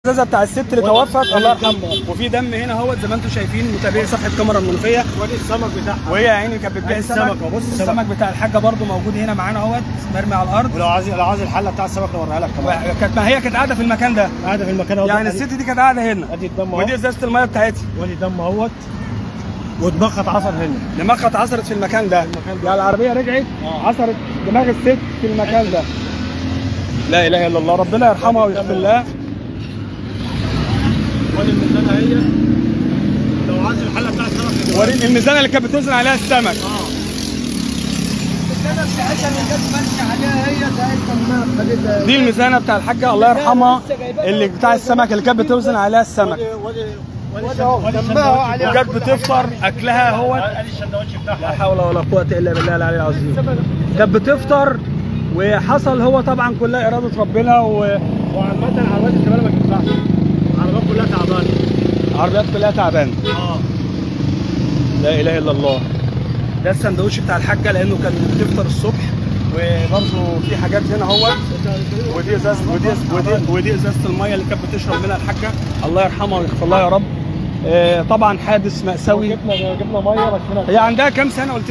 الازازه بتاع الست اللي توفت الله يرحمها، وفي دم هنا اهوت زي ما انتم شايفين متابعي صفحه كاميرا المنوفيه. وادي السمك بتاعها، وهي يا عيني كانت بتبيع السمك. بص السمك بتاع الحاجه برده موجود هنا معانا اهوت مرمي على الارض. ولو عايز الحله بتاع السمك نوريها لك كمان. ما هي كانت قاعده في المكان ده، قاعده في المكان اهوت. يعني الست دي كانت قاعده هنا. ادي الدم اهو، ودي ازازه الميه بتاعتها. وادي الدم اهوت، ودماغها اتعصر هنا. دماغها اتعصرت في المكان ده. يعني العربيه رجعت عصرت دماغ الست في المكان ده. لا اله الا الله، ربنا يرحمها ويغفر لها. وادي الميزانه هي، لو عايز الحله بتاع السمك وريني الميزانه اللي كانت بتوزن عليها السمك. الميزانه بتاعتها اللي كانت ماشيه عليها هي بتاعتها. دي الميزانه بتاع الحاجه الله يرحمها اللي بتاع السمك اللي كانت بتوزن عليها السمك. وكانت بتفطر اكلها اهوت. ادي السندوتش بتاعها. لا حول ولا قوه الا بالله العلي العظيم. كانت بتفطر وحصل هو طبعا كلها اراده ربنا. وعامة العربيات الزباله ما بتنفعش، العربيات كلها تعبانه. العربيات كلها تعبانه. لا اله الا الله. ده السندوتش بتاع الحاجه لانه كان بتفطر الصبح. وبرضه في حاجات هنا اهوت. ودي ازازه ودي ازازه الميه اللي كانت بتشرب منها الحاجه الله يرحمها ويغفر لها يا رب. طبعا حادث مأساوي. جبنا ميه بس هنا. هي عندها كام سنه قلت لي؟